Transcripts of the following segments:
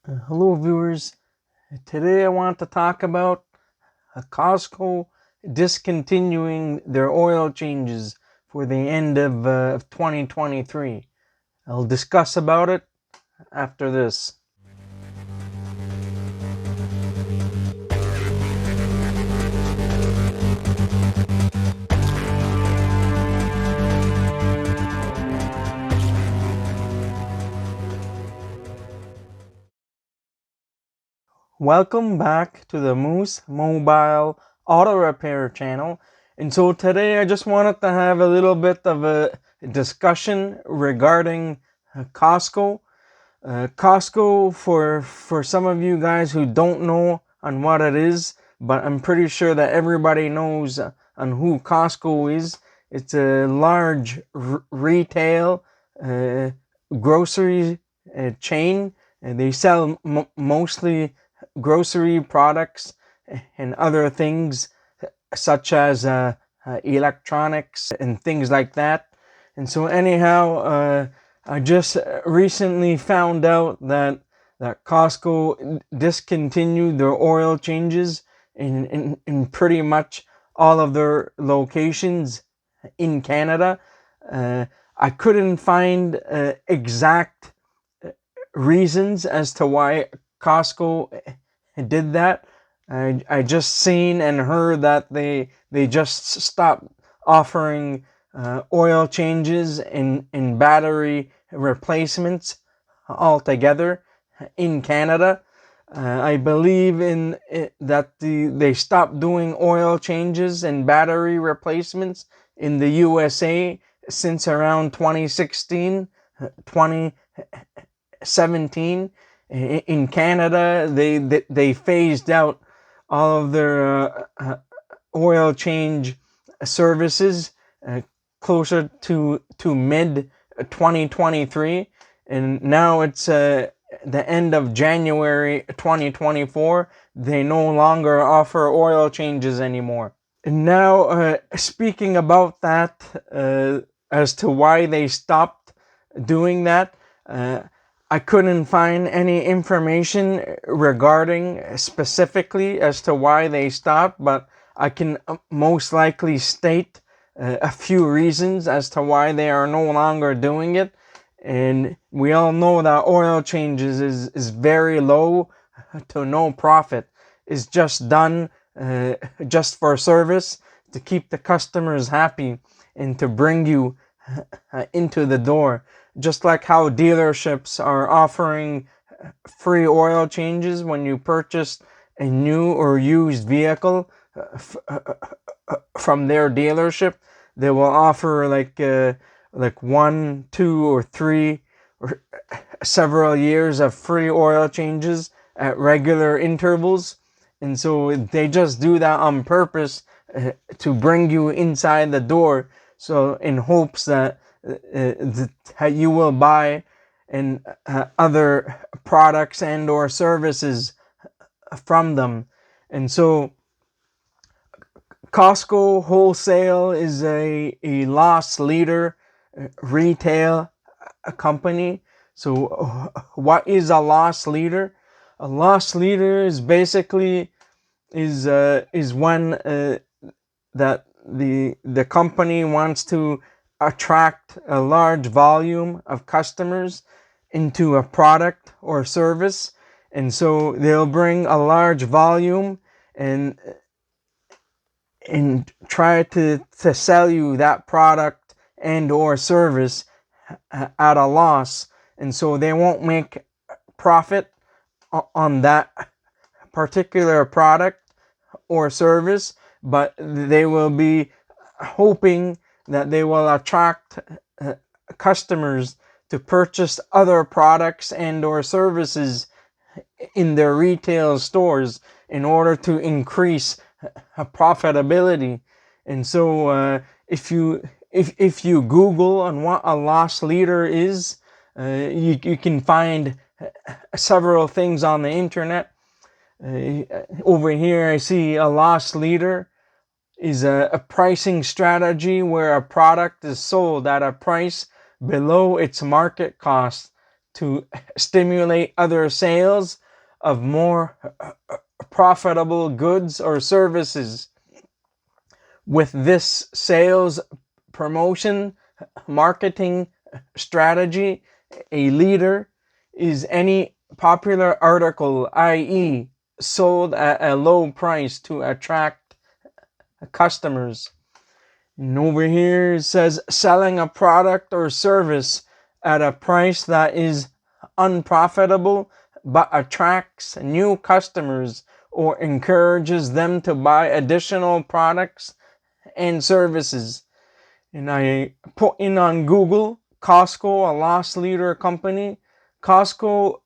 Hello viewers, today I want to talk about Costco discontinuing their oil changes for the end of 2023. I'll discuss about it after this. Welcome back to the Moose Mobile Auto Repair channel. And so today I just wanted to have a little bit of a discussion regarding Costco. Costco, for some of you guys who don't know on what it is, but I'm pretty sure that everybody knows on who Costco is. It's a large retail grocery chain, and they sell mostly grocery products and other things such as electronics and things like that. And so anyhow, I just recently found out that Costco discontinued their oil changes in pretty much all of their locations in Canada. I couldn't find exact reasons as to why Costco did that. I just seen and heard that they just stopped offering oil changes and battery replacements altogether in Canada. I believe in that they stopped doing oil changes and battery replacements in the USA since around 2016, 2017. In Canada, they phased out all of their oil change services closer to mid 2023, and now it's the end of January 2024. They no longer offer oil changes anymore. And now, speaking about that, as to why they stopped doing that, I couldn't find any information regarding specifically as to why they stopped, but I can most likely state a few reasons as to why they are no longer doing it. And we all know that oil changes is very low to no profit. It's just done just for service, to keep the customers happy and to bring you into the door. Just like how dealerships are offering free oil changes when you purchase a new or used vehicle from their dealership, they will offer like 1, 2, or 3 or several years of free oil changes at regular intervals. And so they just do that on purpose to bring you inside the door, so in hopes that you will buy and other products and or services from them. And so Costco Wholesale is a loss leader retail company. So what is a loss leader? A loss leader is basically is when that the company wants to attract a large volume of customers into a product or service, and so they'll bring a large volume and try to sell you that product and or service at a loss, and so they won't make profit on that particular product or service, but they will be hoping that they will attract customers to purchase other products and or services in their retail stores in order to increase profitability. And so if you Google on what a loss leader is, you can find several things on the internet. Over here I see a loss leader is a pricing strategy where a product is sold at a price below its market cost to stimulate other sales of more profitable goods or services. With this sales promotion marketing strategy, a leader is any popular article, i.e., sold at a low price to attract customers. And over here it says selling a product or service at a price that is unprofitable but attracts new customers or encourages them to buy additional products and services. And I put in on Google, Costco, a loss leader company. Costco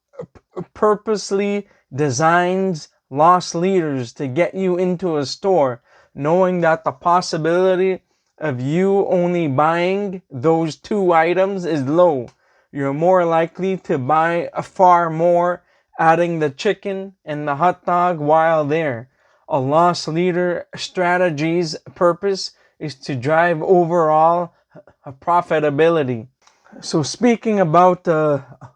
purposely designs loss leaders to get you into a store, knowing that the possibility of you only buying those two items is low. You're more likely to buy far more, adding the chicken and the hot dog while there. A loss leader strategy's purpose is to drive overall profitability. So speaking about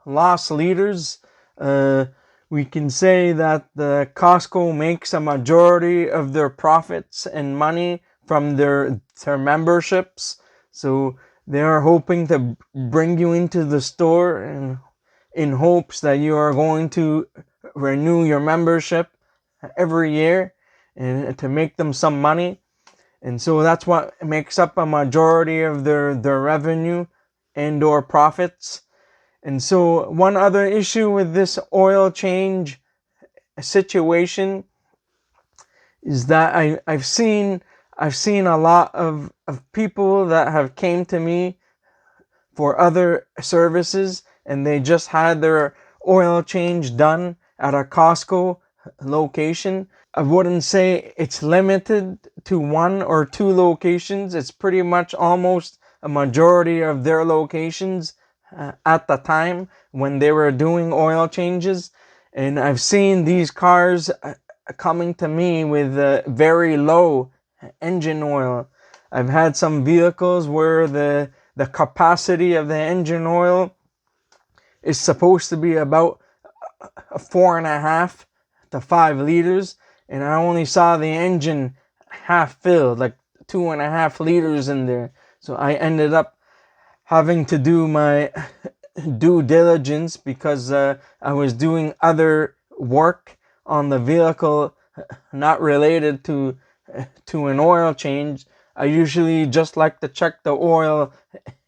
loss leaders, we can say that the Costco makes a majority of their profits and money from their memberships. So they are hoping to bring you into the store and in hopes that you are going to renew your membership every year and to make them some money. And so that's what makes up a majority of their revenue and or profits. And so one other issue with this oil change situation is that I've seen a lot of people that have came to me for other services and they just had their oil change done at a Costco location. I wouldn't say it's limited to one or two locations. It's pretty much almost a majority of their locations at the time when they were doing oil changes. And I've seen these cars coming to me with very low engine oil. I've had some vehicles where the capacity of the engine oil is supposed to be about 4.5 to 5 liters, and I only saw the engine half filled, like 2.5 liters in there. So I ended up having to do my due diligence because I was doing other work on the vehicle not related to an oil change. I usually just like to check the oil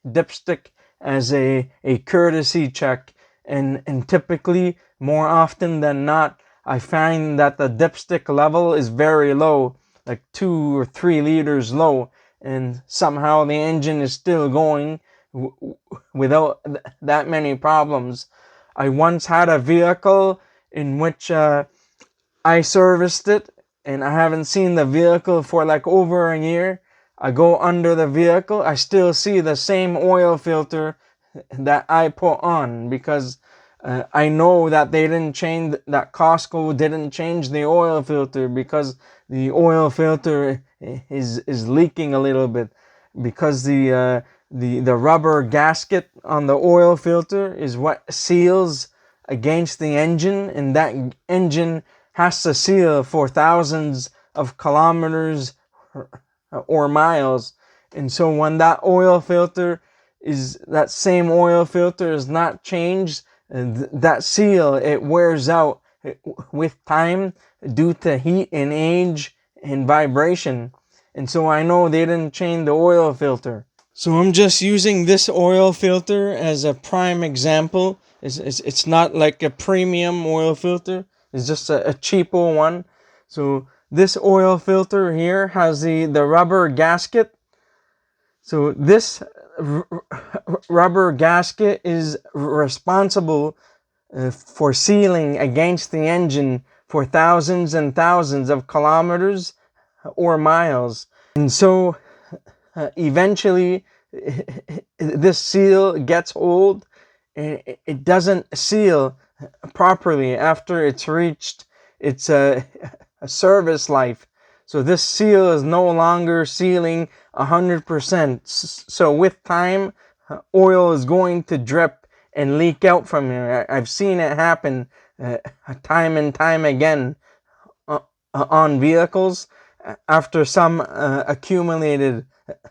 dipstick as a courtesy check, and typically more often than not I find that the dipstick level is very low, like 2 or 3 liters low, and somehow the engine is still going without that many problems. I once had a vehicle in which I serviced it and I haven't seen the vehicle for like over a year. I go under the vehicle, I still see the same oil filter that I put on because I know that they didn't change, that Costco didn't change the oil filter because the oil filter is leaking a little bit because the rubber gasket on the oil filter is what seals against the engine, and that engine has to seal for thousands of kilometers or miles. And so when that same oil filter is not changed, that seal, it wears out with time due to heat and age and vibration. And so I know they didn't change the oil filter. So I'm just using this oil filter as a prime example. It's not like a premium oil filter. It's just a cheapo one. So this oil filter here has the rubber gasket. So this rubber gasket is responsible for sealing against the engine for thousands and thousands of kilometers or miles. And so eventually this seal gets old and it doesn't seal properly after it's reached its a service life. So this seal is no longer sealing 100%. So with time, oil is going to drip and leak out from you. I've seen it happen time and time again uh, on vehicles after some accumulated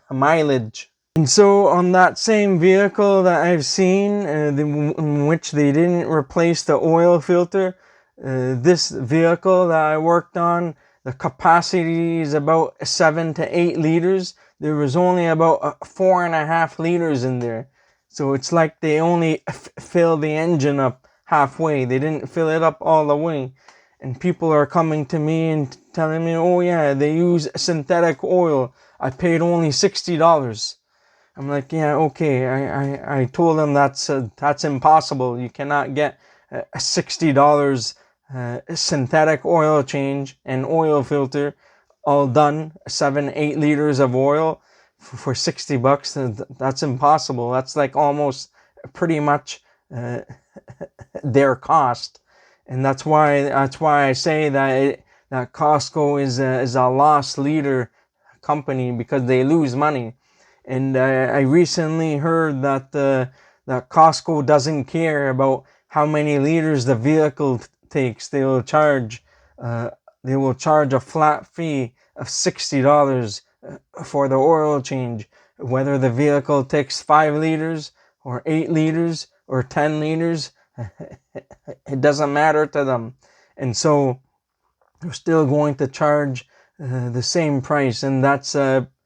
mileage. And so on that same vehicle that I've seen, in which they didn't replace the oil filter, this vehicle that I worked on, the capacity is about 7 to 8 liters. There was only about 4.5 liters in there. So it's like they only fill the engine up halfway. They didn't fill it up all the way. And people are coming to me and telling me, oh yeah, they use synthetic oil. I paid only $60. I'm like, yeah, okay. I told them that's impossible. You cannot get a $60 synthetic oil change and oil filter all done, 7-8 liters of oil for $60. That's impossible. That's like almost pretty much their cost, and that's why I say that Costco is a loss leader company, because they lose money. And I recently heard that that Costco doesn't care about how many liters the vehicle takes. Uh, they will charge a flat fee of $60 for the oil change, whether the vehicle takes 5 liters or 8 liters or 10 liters. It doesn't matter to them. And so they're still going to charge the same price, and that's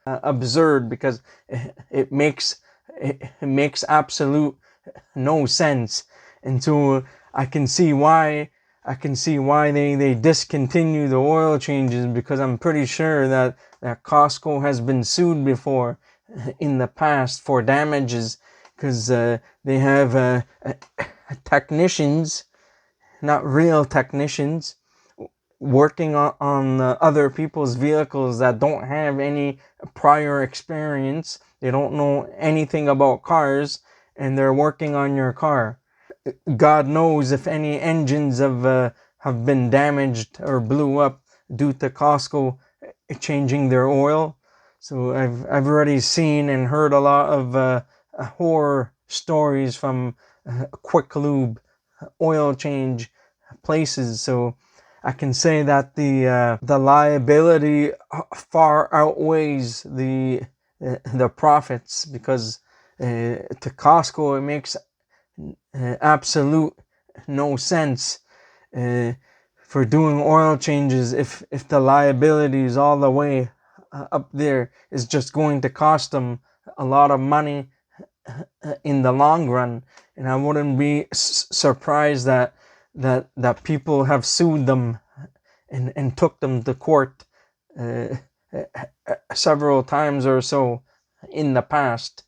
absurd, because it makes absolute no sense. And so I can see why they discontinue the oil changes, because I'm pretty sure that Costco has been sued before in the past for damages, because they have technicians, not real technicians, working on other people's vehicles that don't have any prior experience. They don't know anything about cars, and they're working on your car. God knows if any engines have been damaged or blew up due to Costco changing their oil. So I've already seen and heard a lot of horror stories from quick lube oil change places. So I can say that the liability far outweighs the profits, because to Costco it makes absolute no sense for doing oil changes if the liability is all the way up there. Is just going to cost them a lot of money in the long run. And I wouldn't be surprised that people have sued them and took them to court several times or so in the past.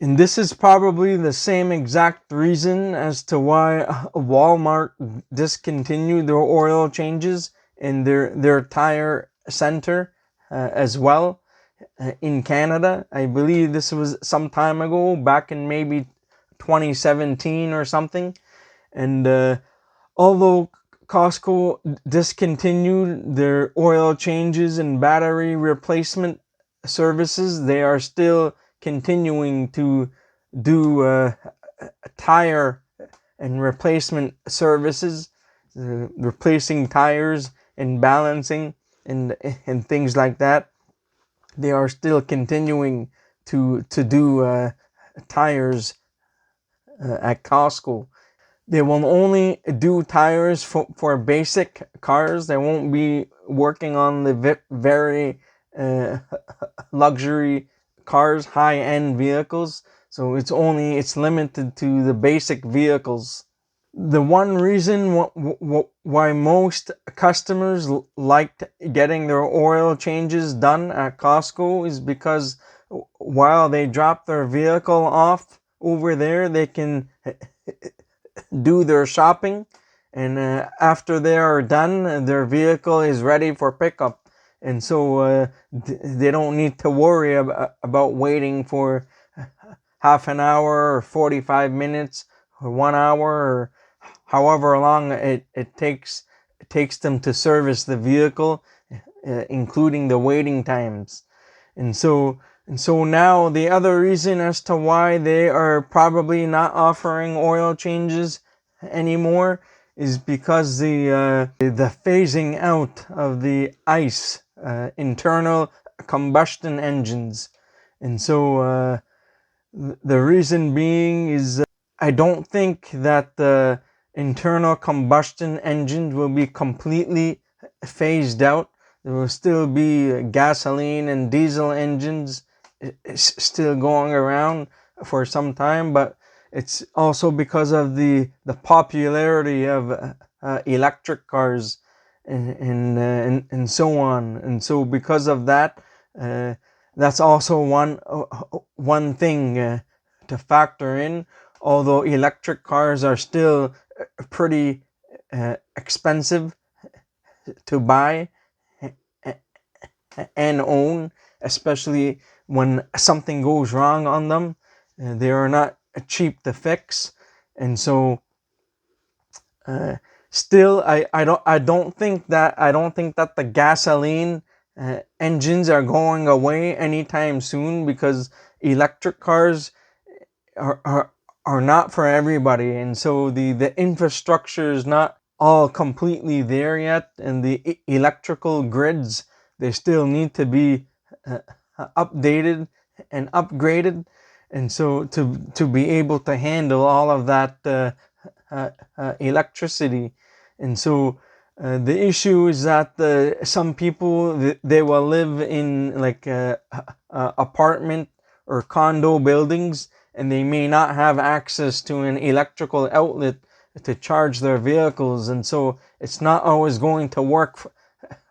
And this is probably the same exact reason as to why Walmart discontinued their oil changes in their tire center as well in Canada. I believe this was some time ago, back in maybe 2017 or something. And although Costco discontinued their oil changes and battery replacement services, they are still continuing to do tire and replacement services, replacing tires and balancing and things like that. They are still continuing to do tires at Costco. They will only do tires for basic cars. They won't be working on the very luxury cars, high-end vehicles. So it's limited to the basic vehicles. The one reason why most customers liked getting their oil changes done at Costco is because while they drop their vehicle off over there, they can do their shopping, and after they are done, their vehicle is ready for pickup. And so they don't need to worry about waiting for half an hour or 45 minutes or 1 hour or however long it takes them to service the vehicle, including the waiting times. And so And so now the other reason as to why they are probably not offering oil changes anymore is because the phasing out of the ICE, internal combustion engines. And so the reason being is I don't think that the internal combustion engines will be completely phased out. There will still be gasoline and diesel engines still going around for some time, but it's also because of the popularity of electric cars and so on. And so because of that, that's also one thing to factor in. Although electric cars are still pretty expensive to buy and own, especially when something goes wrong on them. They are not cheap to fix, and so still, I don't think that the gasoline engines are going away anytime soon, because electric cars are are not for everybody, and so the infrastructure is not all completely there yet, and the electrical grids, they still need to be updated and upgraded, and so to be able to handle all of that electricity. And so the issue is that some people, they will live in like apartment or condo buildings, and they may not have access to an electrical outlet to charge their vehicles, and so it's not always going to work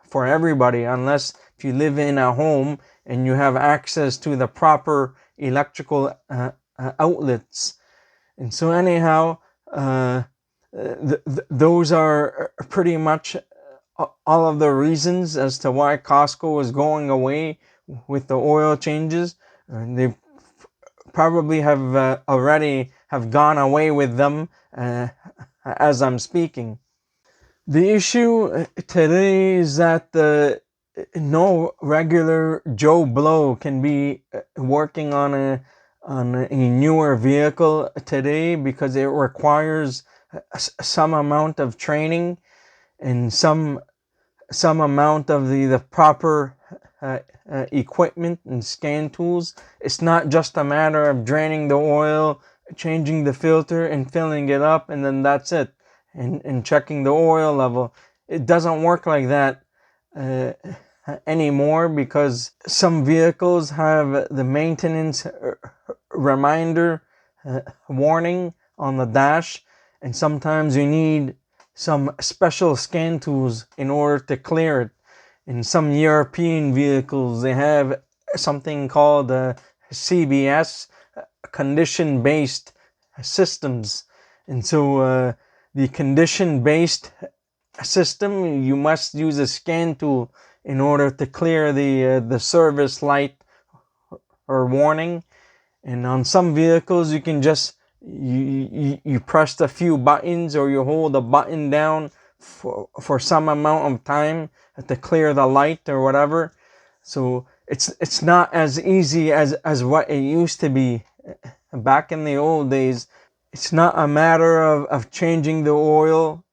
for everybody, unless if you live in a home and you have access to the proper electrical outlets. And so anyhow, those are pretty much all of the reasons as to why Costco is going away with the oil changes. They probably have already have gone away with them as I'm speaking. The issue today is that no regular Joe Blow can be working on a newer vehicle today, because it requires some amount of training and some amount of the proper equipment and scan tools. It's not just a matter of draining the oil, changing the filter, and filling it up, and then that's it, and checking the oil level. It doesn't work like that anymore, because some vehicles have the maintenance reminder warning on the dash, and sometimes you need some special scan tools in order to clear it. In some European vehicles, they have something called CBS, condition-based systems. And so the condition-based system, you must use a scan tool in order to clear the service light or warning. And on some vehicles, you can just you press a few buttons, or you hold a button down for some amount of time to clear the light or whatever. So it's not as easy as what it used to be back in the old days. It's not a matter of changing the oil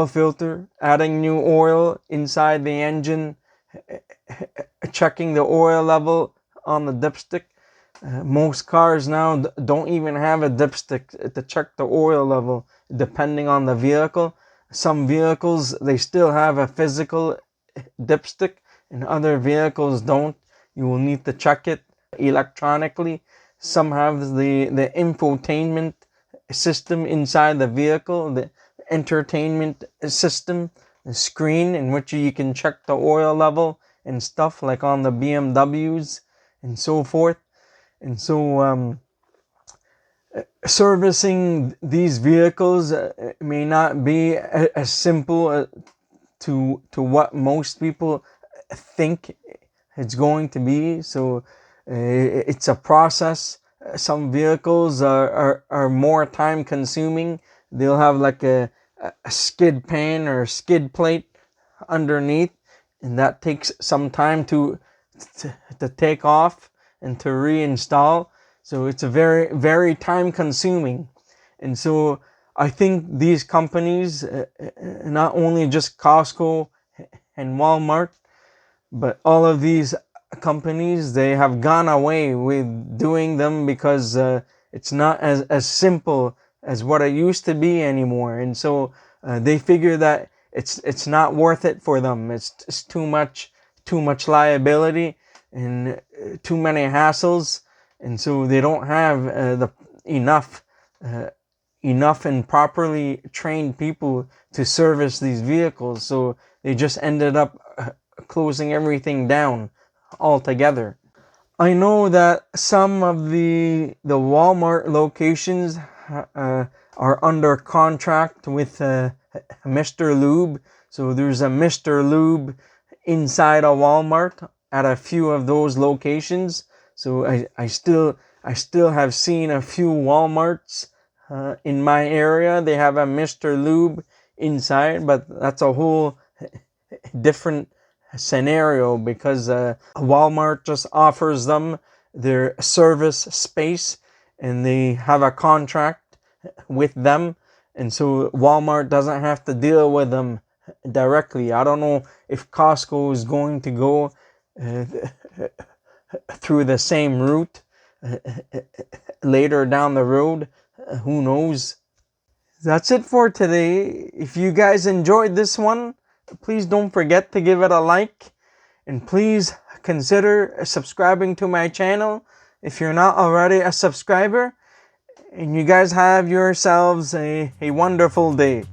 filter, adding new oil inside the engine, checking the oil level on the dipstick. Most cars now don't even have a dipstick to check the oil level, depending on the vehicle. Some vehicles, they still have a physical dipstick, and other vehicles don't. You will need to check it electronically. Some have the infotainment system inside the vehicle, the entertainment system, the screen in which you can check the oil level and stuff, like on the BMWs and so forth. And so servicing these vehicles may not be as simple to what most people think it's going to be. So it's a process. Some vehicles are more time consuming. They'll have like a skid pan or skid plate underneath, and that takes some time to to take off and to reinstall. So it's a very, very time consuming. And so I think these companies, not only just Costco and Walmart, but all of these companies, they have gone away with doing them because it's not as simple as what it used to be anymore. And so they figure that it's not worth it for them. It's too much liability and too many hassles, and so they don't have the enough and properly trained people to service these vehicles. So they just ended up closing everything down altogether. I know that some of the Walmart locations are under contract with Mr. Lube. So there's a Mr. Lube inside a Walmart at a few of those locations. So I still have seen a few Walmarts in my area. They have a Mr. Lube inside, but that's a whole different scenario because Walmart just offers them their service space and they have a contract with them, and so Walmart doesn't have to deal with them directly. I don't know if Costco is going to go through the same route later down the road. Who knows? That's it for today. If you guys enjoyed this one, please don't forget to give it a like, and please consider subscribing to my channel if you're not already a subscriber. And you guys have yourselves a wonderful day.